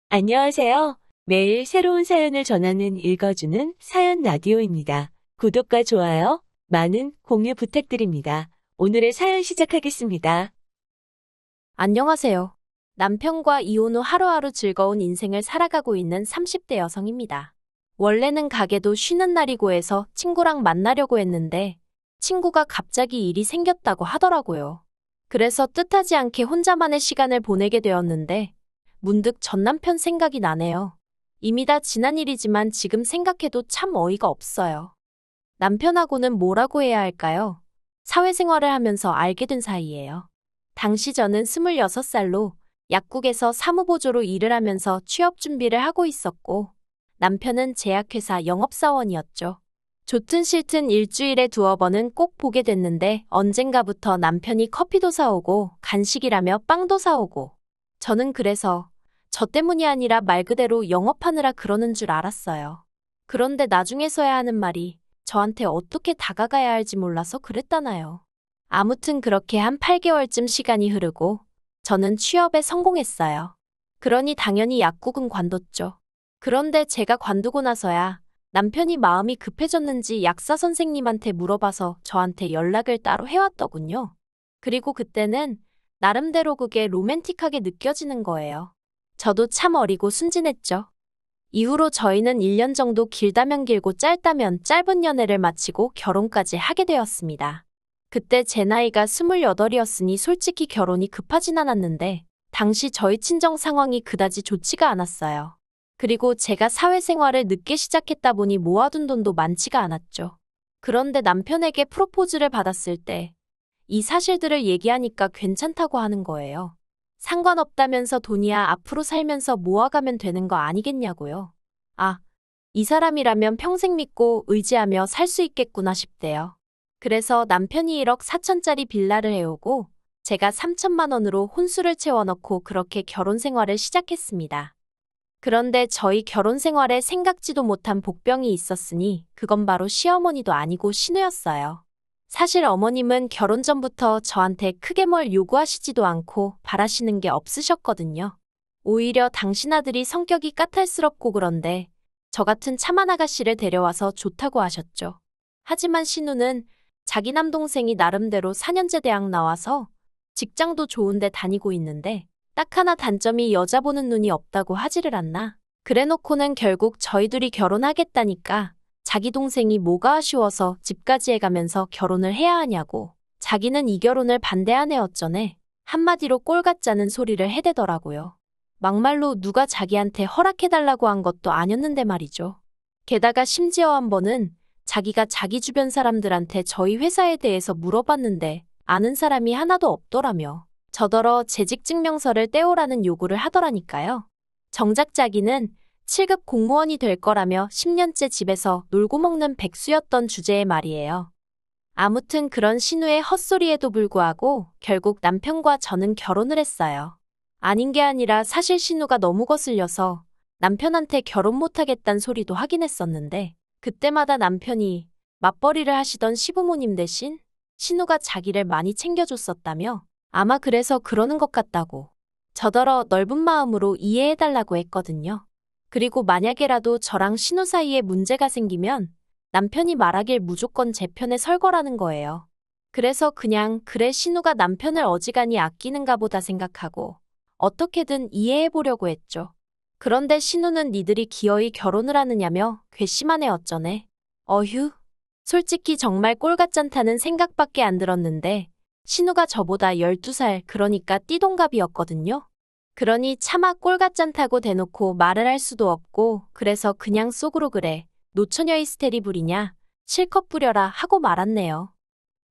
안녕하세요. 매일 새로운 사연을 전하는 읽어주는 사연 라디오입니다. 구독과 좋아요, 많은 공유 부탁드립니다. 오늘의 사연 시작하겠습니다. 안녕하세요. 남편과 이혼 후 하루하루 즐거운 인생을 살아가고 있는 30대 여성입니다. 원래는 가게도 쉬는 날이고 해서 친구랑 만나려고 했는데 친구가 갑자기 일이 생겼다고 하더라고요. 그래서 뜻하지 않게 혼자만의 시간을 보내게 되었는데 문득 전 남편 생각이 나네요. 이미 다 지난 일이지만 지금 생각해도 참 어이가 없어요. 남편하고는 뭐라고 해야 할까요? 사회생활을 하면서 알게 된 사이예요. 당시 저는 26살로 약국에서 사무보조로 일을 하면서 취업 준비를 하고 있었고 남편은 제약회사 영업사원이었죠. 좋든 싫든 일주일에 두어 번은 꼭 보게 됐는데 언젠가부터 남편이 커피도 사오고 간식이라며 빵도 사오고 저는 그래서 저 때문이 아니라 말 그대로 영업하느라 그러는 줄 알았어요. 그런데 나중에서야 하는 말이 저한테 어떻게 다가가야 할지 몰라서 그랬다나요. 아무튼 그렇게 한 8개월쯤 시간이 흐르고 저는 취업에 성공했어요. 그러니 당연히 약국은 관뒀죠. 그런데 제가 관두고 나서야 남편이 마음이 급해졌는지 약사 선생님한테 물어봐서 저한테 연락을 따로 해왔더군요. 그리고 그때는 나름대로 그게 로맨틱하게 느껴지는 거예요. 저도 참 어리고 순진했죠. 이후로 저희는 1년 정도 길다면 길고 짧다면 짧은 연애를 마치고 결혼까지 하게 되었습니다. 그때 제 나이가 28이었으니 솔직히 결혼이 급하진 않았는데 당시 저희 친정 상황이 그다지 좋지가 않았어요. 그리고 제가 사회생활을 늦게 시작했다 보니 모아둔 돈도 많지가 않았죠. 그런데 남편에게 프로포즈를 받았을 때 이 사실들을 얘기하니까 괜찮다고 하는 거예요. 상관없다면서 돈이야 앞으로 살면서 모아가면 되는 거 아니겠냐고요. 아, 이 사람이라면 평생 믿고 의지하며 살 수 있겠구나 싶대요. 그래서 남편이 1억 4천짜리 빌라를 해오고 제가 3천만 원으로 혼수를 채워넣고 그렇게 결혼 생활을 시작했습니다. 그런데 저희 결혼 생활에 생각지도 못한 복병이 있었으니 그건 바로 시어머니도 아니고 신우였어요. 사실 어머님은 결혼 전부터 저한테 크게 뭘 요구하시지도 않고 바라시는 게 없으셨거든요. 오히려 당신 아들이 성격이 까탈스럽고 그런데 저 같은 참한 아가씨를 데려와서 좋다고 하셨죠. 하지만 신우는 자기 남동생이 나름대로 4년제 대학 나와서 직장도 좋은데 다니고 있는데 딱 하나 단점이 여자 보는 눈이 없다고 하지를 않나. 그래놓고는 결국 저희 둘이 결혼하겠다니까 자기 동생이 뭐가 아쉬워서 집까지 해가면서 결혼을 해야 하냐고. 자기는 이 결혼을 반대하네 어쩌네. 한마디로 꼴 같자는 소리를 해대더라고요. 막말로 누가 자기한테 허락해달라고 한 것도 아니었는데 말이죠. 게다가 심지어 한 번은 자기가 자기 주변 사람들한테 저희 회사에 대해서 물어봤는데 아는 사람이 하나도 없더라며. 저더러 재직증명서를 떼오라는 요구를 하더라니까요. 정작 자기는 7급 공무원이 될 거라며 10년째 집에서 놀고 먹는 백수였던 주제의 말이에요. 아무튼 그런 신우의 헛소리에도 불구하고 결국 남편과 저는 결혼을 했어요. 아닌 게 아니라 사실 신우가 너무 거슬려서 남편한테 결혼 못하겠다는 소리도 하긴 했었는데 그때마다 남편이 맞벌이를 하시던 시부모님 대신 신우가 자기를 많이 챙겨줬었다며 아마 그래서 그러는 것 같다고 저더러 넓은 마음으로 이해해달라고 했거든요. 그리고 만약에라도 저랑 신우 사이에 문제가 생기면 남편이 말하길 무조건 제 편에 설 거라는 거예요. 그래서 그냥 그래 신우가 남편을 어지간히 아끼는가 보다 생각하고 어떻게든 이해해보려고 했죠. 그런데 신우는 니들이 기어이 결혼을 하느냐며 괘씸하네 어쩌네. 어휴, 솔직히 정말 꼴같잖다는 생각밖에 안 들었는데 신우가 저보다 12살 그러니까 띠동갑이었거든요. 그러니 차마 꼴같잖다고 대놓고 말을 할 수도 없고 그래서 그냥 속으로 그래. 노처녀 히스테리 부리냐? 실컷 부려라 하고 말았네요.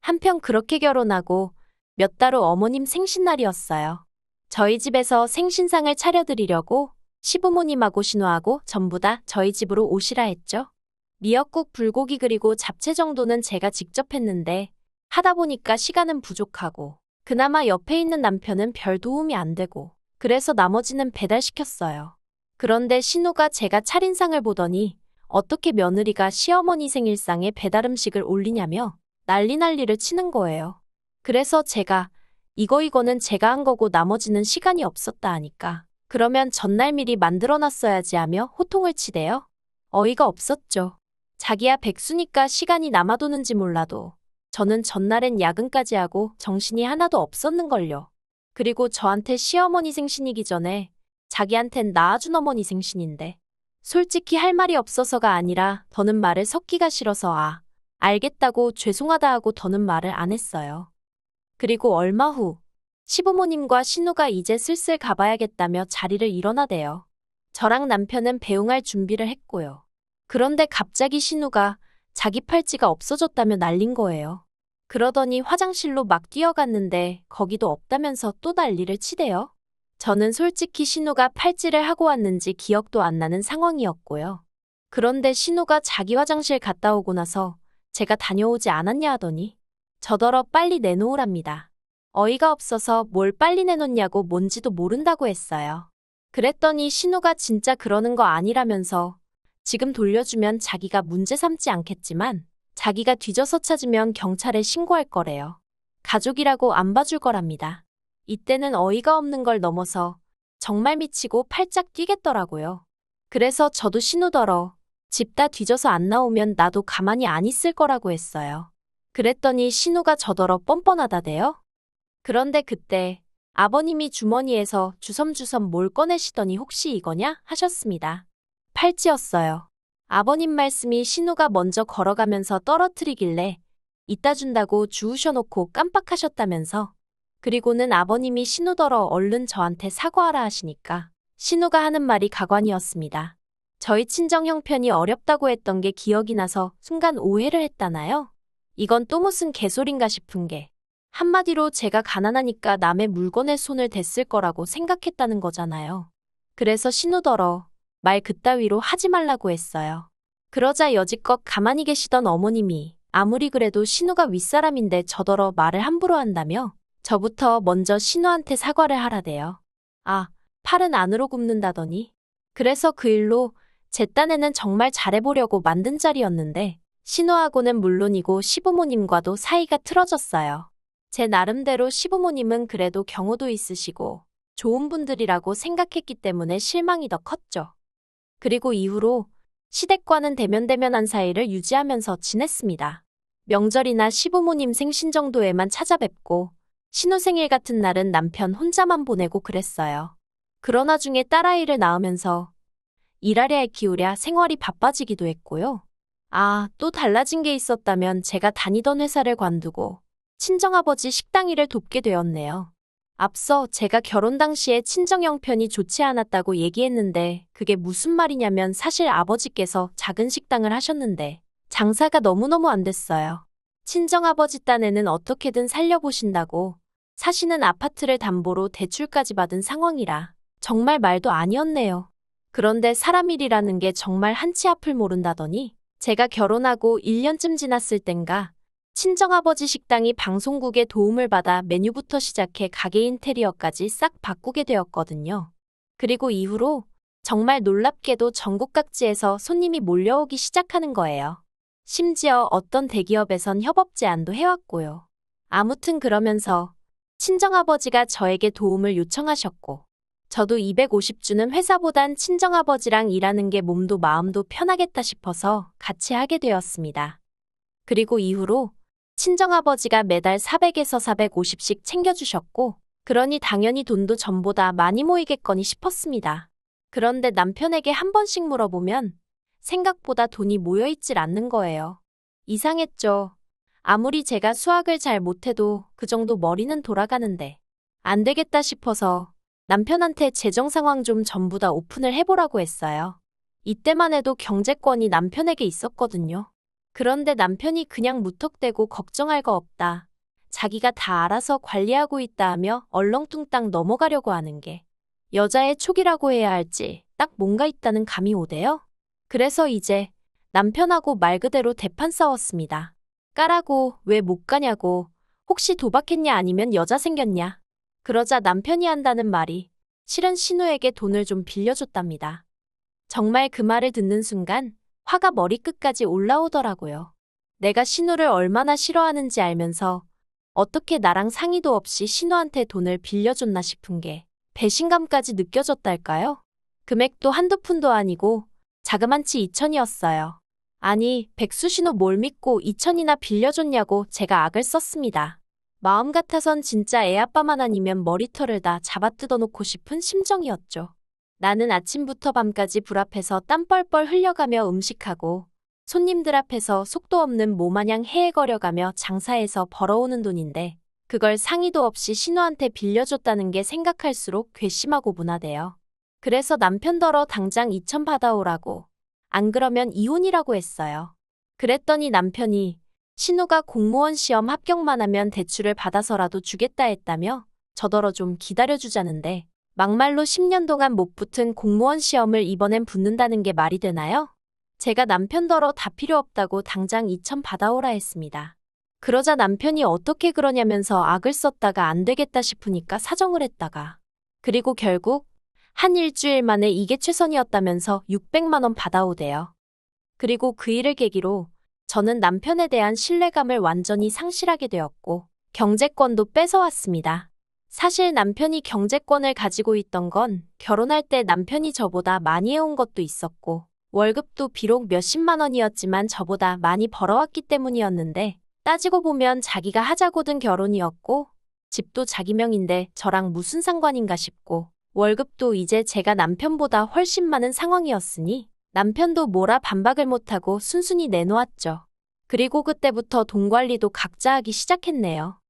한편 그렇게 결혼하고 몇 달 후 어머님 생신날이었어요. 저희 집에서 생신상을 차려드리려고 시부모님하고 신우하고 전부 다 저희 집으로 오시라 했죠. 미역국, 불고기 그리고 잡채 정도는 제가 직접 했는데 하다 보니까 시간은 부족하고 그나마 옆에 있는 남편은 별 도움이 안 되고 그래서 나머지는 배달시켰어요. 그런데 신우가 제가 차린 상을 보더니 어떻게 며느리가 시어머니 생일상에 배달음식을 올리냐며 난리를 치는 거예요. 그래서 제가 이거는 제가 한 거고 나머지는 시간이 없었다 하니까 그러면 전날 미리 만들어놨어야지 하며 호통을 치대요. 어이가 없었죠. 자기야 백수니까 시간이 남아도는지 몰라도 저는 전날엔 야근까지 하고 정신이 하나도 없었는걸요. 그리고 저한테 시어머니 생신이기 전에 자기한텐 낳아준 어머니 생신인데 솔직히 할 말이 없어서가 아니라 더는 말을 섞기가 싫어서 알겠다고 죄송하다 하고 더는 말을 안 했어요. 그리고 얼마 후 시부모님과 신우가 이제 슬슬 가봐야겠다며 자리를 일어나대요. 저랑 남편은 배웅할 준비를 했고요. 그런데 갑자기 신우가 자기 팔찌가 없어졌다며 난린 거예요. 그러더니 화장실로 막 뛰어갔는데 거기도 없다면서 또 난리를 치대요. 저는 솔직히 신우가 팔찌를 하고 왔는지 기억도 안 나는 상황이었고요. 그런데 신우가 자기 화장실 갔다 오고 나서 제가 다녀오지 않았냐 하더니 저더러 빨리 내놓으랍니다. 어이가 없어서 뭘 빨리 내놓냐고 뭔지도 모른다고 했어요. 그랬더니 신우가 진짜 그러는 거 아니라면서 지금 돌려주면 자기가 문제 삼지 않겠지만 자기가 뒤져서 찾으면 경찰에 신고할 거래요. 가족이라고 안 봐줄 거랍니다. 이때는 어이가 없는 걸 넘어서 정말 미치고 팔짝 뛰겠더라고요. 그래서 저도 신우더러 집 다 뒤져서 안 나오면 나도 가만히 안 있을 거라고 했어요. 그랬더니 신우가 저더러 뻔뻔하다대요. 그런데 그때 아버님이 주머니에서 주섬주섬 뭘 꺼내시더니 혹시 이거냐 하셨습니다. 팔찌였어요. 아버님 말씀이 신우가 먼저 걸어가면서 떨어뜨리길래 이따 준다고 주우셔놓고 깜빡하셨다면서 그리고는 아버님이 신우더러 얼른 저한테 사과하라 하시니까 신우가 하는 말이 가관이었습니다. 저희 친정 형편이 어렵다고 했던 게 기억이 나서 순간 오해를 했다나요? 이건 또 무슨 개소린가 싶은 게 한마디로 제가 가난하니까 남의 물건에 손을 댔을 거라고 생각했다는 거잖아요. 그래서 신우더러 말 그따위로 하지 말라고 했어요. 그러자 여지껏 가만히 계시던 어머님이 아무리 그래도 신우가 윗사람인데 저더러 말을 함부로 한다며 저부터 먼저 신우한테 사과를 하라대요. 팔은 안으로 굽는다더니. 그래서 그 일로 제 딴에는 정말 잘해보려고 만든 자리였는데 신우하고는 물론이고 시부모님과도 사이가 틀어졌어요. 제 나름대로 시부모님은 그래도 경우도 있으시고 좋은 분들이라고 생각했기 때문에 실망이 더 컸죠. 그리고 이후로 시댁과는 대면대면한 사이를 유지하면서 지냈습니다. 명절이나 시부모님 생신 정도에만 찾아뵙고 신우 생일 같은 날은 남편 혼자만 보내고 그랬어요. 그러나 중에 딸아이를 낳으면서 일하랴 키우랴 생활이 바빠지기도 했고요. 또 달라진 게 있었다면 제가 다니던 회사를 관두고 친정아버지 식당 일을 돕게 되었네요. 앞서 제가 결혼 당시에 친정 형편이 좋지 않았다고 얘기했는데 그게 무슨 말이냐면 사실 아버지께서 작은 식당을 하셨는데 장사가 너무너무 안 됐어요. 친정아버지 딴에는 어떻게든 살려보신다고 사시는 아파트를 담보로 대출까지 받은 상황이라 정말 말도 아니었네요. 그런데 사람 일이라는 게 정말 한치 앞을 모른다더니 제가 결혼하고 1년쯤 지났을 땐가 친정아버지 식당이 방송국의 도움을 받아 메뉴부터 시작해 가게 인테리어까지 싹 바꾸게 되었거든요. 그리고 이후로 정말 놀랍게도 전국 각지에서 손님이 몰려오기 시작하는 거예요. 심지어 어떤 대기업에선 협업 제안도 해왔고요. 아무튼 그러면서 친정아버지가 저에게 도움을 요청하셨고 저도 250주는 회사보단 친정아버지랑 일하는 게 몸도 마음도 편하겠다 싶어서 같이 하게 되었습니다. 그리고 이후로 친정아버지가 매달 400에서 450씩 챙겨주셨고 그러니 당연히 돈도 전보다 많이 모이겠거니 싶었습니다. 그런데 남편에게 한 번씩 물어보면 생각보다 돈이 모여있질 않는 거예요. 이상했죠. 아무리 제가 수학을 잘 못해도 그 정도 머리는 돌아가는데 안 되겠다 싶어서 남편한테 재정 상황 좀 전부 다 오픈을 해보라고 했어요. 이때만 해도 경제권이 남편에게 있었거든요. 그런데 남편이 그냥 무턱대고 걱정할 거 없다. 자기가 다 알아서 관리하고 있다 하며 얼렁뚱땅 넘어가려고 하는 게 여자의 촉이라고 해야 할지 딱 뭔가 있다는 감이 오대요. 그래서 이제 남편하고 말 그대로 대판 싸웠습니다. 까라고 왜 못 가냐고 혹시 도박했냐 아니면 여자 생겼냐. 그러자 남편이 한다는 말이 실은 신우에게 돈을 좀 빌려줬답니다. 정말 그 말을 듣는 순간 화가 머리끝까지 올라오더라고요. 내가 신우를 얼마나 싫어하는지 알면서 어떻게 나랑 상의도 없이 신우한테 돈을 빌려줬나 싶은 게 배신감까지 느껴졌달까요? 금액도 한두 푼도 아니고 자그만치 2천이었어요. 아니, 백수신호 뭘 믿고 2천이나 빌려줬냐고 제가 악을 썼습니다. 마음 같아선 진짜 애아빠만 아니면 머리털을 다 잡아뜯어놓고 싶은 심정이었죠. 나는 아침부터 밤까지 불 앞에서 땀 뻘뻘 흘려가며 음식하고 손님들 앞에서 속도 없는 모마냥 헤헤거려가며 장사해서 벌어오는 돈인데 그걸 상의도 없이 신우한테 빌려줬다는 게 생각할수록 괘씸하고 분하대요. 그래서 남편더러 당장 2천 받아오라고, 안 그러면 이혼이라고 했어요. 그랬더니 남편이 신우가 공무원 시험 합격만 하면 대출을 받아서라도 주겠다 했다며 저더러 좀 기다려주자는데 막말로 10년 동안 못 붙은 공무원 시험을 이번엔 붙는다는 게 말이 되나요? 제가 남편더러 다 필요 없다고 당장 2천 받아오라 했습니다. 그러자 남편이 어떻게 그러냐면서 악을 썼다가 안 되겠다 싶으니까 사정을 했다가 그리고 결국 한 일주일 만에 이게 최선이었다면서 600만 원 받아오대요. 그리고 그 일을 계기로 저는 남편에 대한 신뢰감을 완전히 상실하게 되었고 경제권도 뺏어왔습니다. 사실 남편이 경제권을 가지고 있던 건 결혼할 때 남편이 저보다 많이 해온 것도 있었고 월급도 비록 몇십만 원이었지만 저보다 많이 벌어왔기 때문이었는데 따지고 보면 자기가 하자고 든 결혼이었고 집도 자기 명인데 저랑 무슨 상관인가 싶고 월급도 이제 제가 남편보다 훨씬 많은 상황이었으니 남편도 뭐라 반박을 못하고 순순히 내놓았죠. 그리고 그때부터 돈 관리도 각자 하기 시작했네요.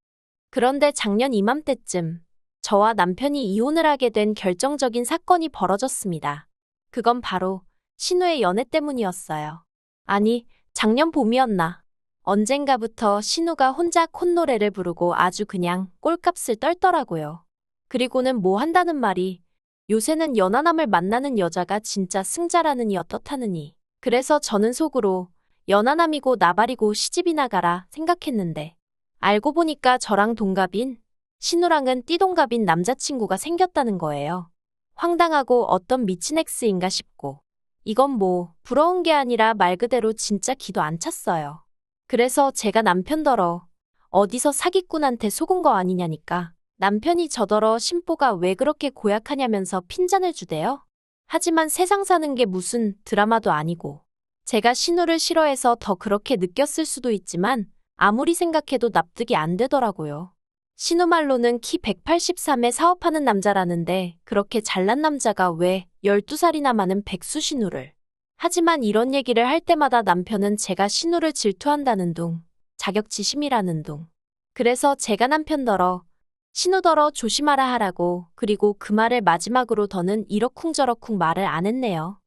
그런데 작년 이맘때쯤 저와 남편이 이혼을 하게 된 결정적인 사건이 벌어졌습니다. 그건 바로 신우의 연애 때문이었어요. 아니, 작년 봄이었나. 언젠가부터 신우가 혼자 콧노래를 부르고 아주 그냥 꼴값을 떨더라고요. 그리고는 뭐 한다는 말이 요새는 연하남을 만나는 여자가 진짜 승자라느니 어떻다느니. 그래서 저는 속으로 연하남이고 나발이고 시집이나 가라 생각했는데 알고 보니까 저랑 동갑인 신우랑은 띠동갑인 남자친구가 생겼다는 거예요. 황당하고 어떤 미친 엑스인가 싶고 이건 뭐 부러운 게 아니라 말 그대로 진짜 기도 안 찼어요. 그래서 제가 남편더러 어디서 사기꾼한테 속은 거 아니냐니까 남편이 저더러 심보가 왜 그렇게 고약하냐면서 핀잔을 주대요. 하지만 세상 사는 게 무슨 드라마도 아니고 제가 신우를 싫어해서 더 그렇게 느꼈을 수도 있지만 아무리 생각해도 납득이 안 되더라고요. 신우 말로는 키 183에 사업하는 남자라는데 그렇게 잘난 남자가 왜 12살이나 많은 백수 신우를. 하지만 이런 얘기를 할 때마다 남편은 제가 신우를 질투한다는 둥, 자격지심이라는 둥. 그래서 제가 남편더러 신우더러 조심하라 하라고 그리고 그 말을 마지막으로 더는 이러쿵저러쿵 말을 안 했네요.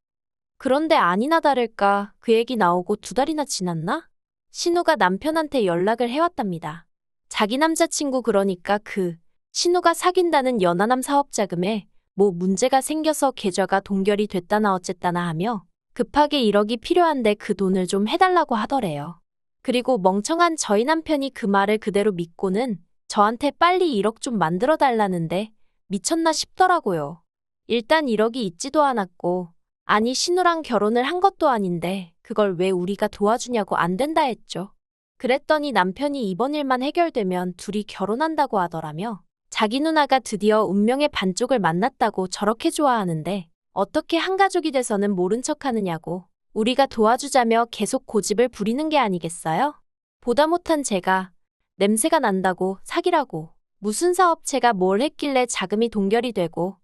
그런데 아니나 다를까 그 얘기 나오고 2달이나 지났나? 신우가 남편한테 연락을 해왔답니다. 자기 남자친구 그러니까 신우가 사귄다는 연하남 사업자금에 뭐 문제가 생겨서 계좌가 동결이 됐다나 어쨌다나 하며 급하게 1억이 필요한데 그 돈을 좀 해달라고 하더래요. 그리고 멍청한 저희 남편이 그 말을 그대로 믿고는 저한테 빨리 1억 좀 만들어 달라는데 미쳤나 싶더라고요. 일단 1억이 있지도 않았고 아니 신우랑 결혼을 한 것도 아닌데 그걸 왜 우리가 도와주냐고 안 된다 했죠. 그랬더니 남편이 이번 일만 해결되면 둘이 결혼한다고 하더라며 자기 누나가 드디어 운명의 반쪽을 만났다고 저렇게 좋아하는데 어떻게 한 가족이 돼서는 모른 척하느냐고 우리가 도와주자며 계속 고집을 부리는 게 아니겠어요? 보다 못한 제가 냄새가 난다고 사기라고 무슨 사업체가 뭘 했길래 자금이 동결이 되고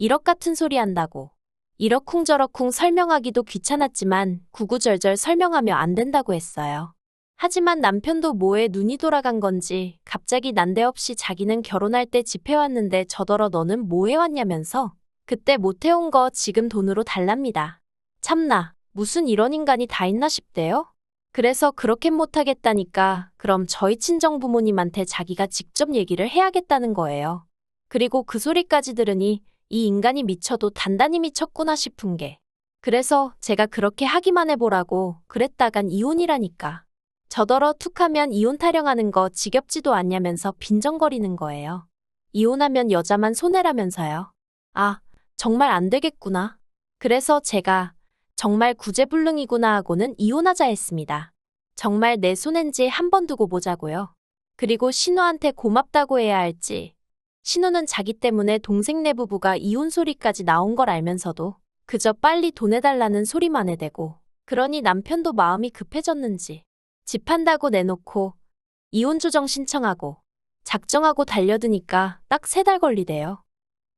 1억 같은 소리 한다고 이러쿵저러쿵 설명하기도 귀찮았지만 구구절절 설명하며 안 된다고 했어요. 하지만 남편도 뭐에 눈이 돌아간 건지 갑자기 난데없이 자기는 결혼할 때 집 해왔는데 저더러 너는 뭐 해왔냐면서 그때 못 해온 거 지금 돈으로 달랍니다. 참나, 무슨 이런 인간이 다 있나 싶대요. 그래서 그렇게 못하겠다니까 그럼 저희 친정 부모님한테 자기가 직접 얘기를 해야겠다는 거예요. 그리고 그 소리까지 들으니 이 인간이 미쳐도 단단히 미쳤구나 싶은 게 그래서 제가 그렇게 하기만 해보라고 그랬다간 이혼이라니까. 저더러 툭하면 이혼 타령하는 거 지겹지도 않냐면서 빈정거리는 거예요. 이혼하면 여자만 손해라면서요. 아, 정말 안 되겠구나. 그래서 제가 정말 구제불능이구나 하고는 이혼하자 했습니다. 정말 내 손엔지 한 번 두고 보자고요. 그리고 신우한테 고맙다고 해야 할지 신우는 자기 때문에 동생 내부부가 이혼 소리까지 나온 걸 알면서도 그저 빨리 돈 내달라는 소리만 해대고, 그러니 남편도 마음이 급해졌는지 집 한다고 내놓고 이혼 조정 신청하고 작정하고 달려드니까 딱 3달 걸리대요.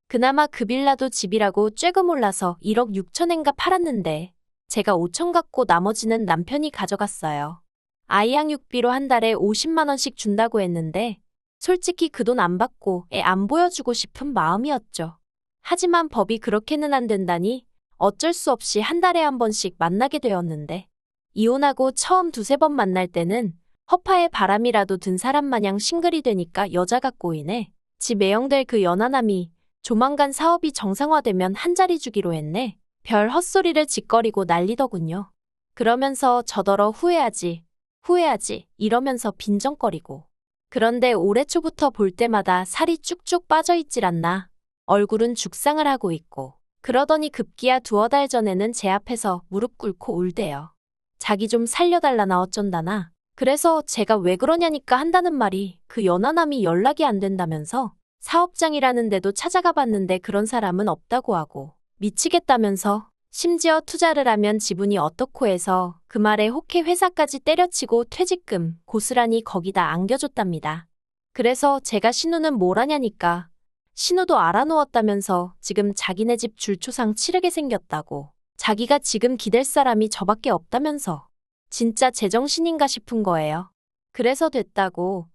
그나마 그 빌라도 집이라고 쬐금 올라서 1억 6천엔가 팔았는데 제가 5천 갖고 나머지는 남편이 가져갔어요. 아이 양육비로 한 달에 50만 원씩 준다고 했는데 솔직히 그 돈 안 받고 애 안 보여주고 싶은 마음이었죠. 하지만 법이 그렇게는 안 된다니 어쩔 수 없이 한 달에 한 번씩 만나게 되었는데, 이혼하고 처음 2~3번 만날 때는 허파에 바람이라도 든 사람 마냥 싱글이 되니까 여자가 꼬이네. 지 매형될 그 연하남이 조만간 사업이 정상화되면 한 자리 주기로 했네. 별 헛소리를 짓거리고 난리더군요. 그러면서 저더러 후회하지 이러면서 빈정거리고. 그런데 올해 초부터 볼 때마다 살이 쭉쭉 빠져있질 않나. 얼굴은 죽상을 하고 있고. 그러더니 급기야 2~5달 전에는 제 앞에서 무릎 꿇고 울대요. 자기 좀 살려달라나 어쩐다나. 그래서 제가 왜 그러냐니까 한다는 말이 그 연하남이 연락이 안 된다면서, 사업장이라는 데도 찾아가 봤는데 그런 사람은 없다고 하고, 미치겠다면서, 심지어 투자를 하면 지분이 어떻고 해서 그 말에 혹해 회사까지 때려치고 퇴직금 고스란히 거기다 안겨줬답니다. 그래서 제가 신우는 뭘 하냐니까, 신우도 알아놓았다면서 지금 자기네 집 줄초상 치르게 생겼다고, 자기가 지금 기댈 사람이 저밖에 없다면서. 진짜 제정신인가 싶은 거예요. 그래서 됐다고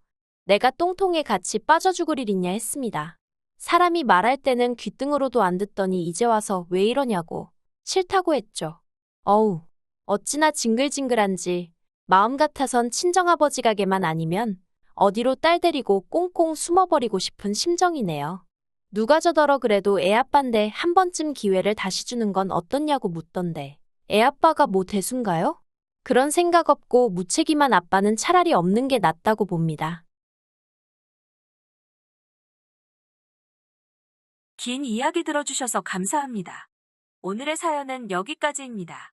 내가 똥통에 같이 빠져 죽을 일 있냐 했습니다. 사람이 말할 때는 귓등으로도 안 듣더니 이제 와서 왜 이러냐고. 싫다고 했죠. 어우, 어찌나 징글징글한지. 마음 같아선 친정아버지 가게만 아니면 어디로 딸 데리고 꽁꽁 숨어버리고 싶은 심정이네요. 누가 저더러 그래도 애아빠인데 한 번쯤 기회를 다시 주는 건 어떻냐고 묻던데, 애아빠가 뭐 대수인가요? 그런 생각 없고 무책임한 아빠는 차라리 없는 게 낫다고 봅니다. 긴 이야기 들어주셔서 감사합니다. 오늘의 사연은 여기까지입니다.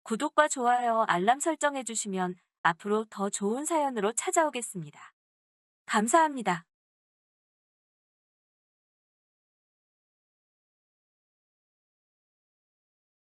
구독과 좋아요, 알람 설정해주시면 앞으로 더 좋은 사연으로 찾아오겠습니다. 감사합니다.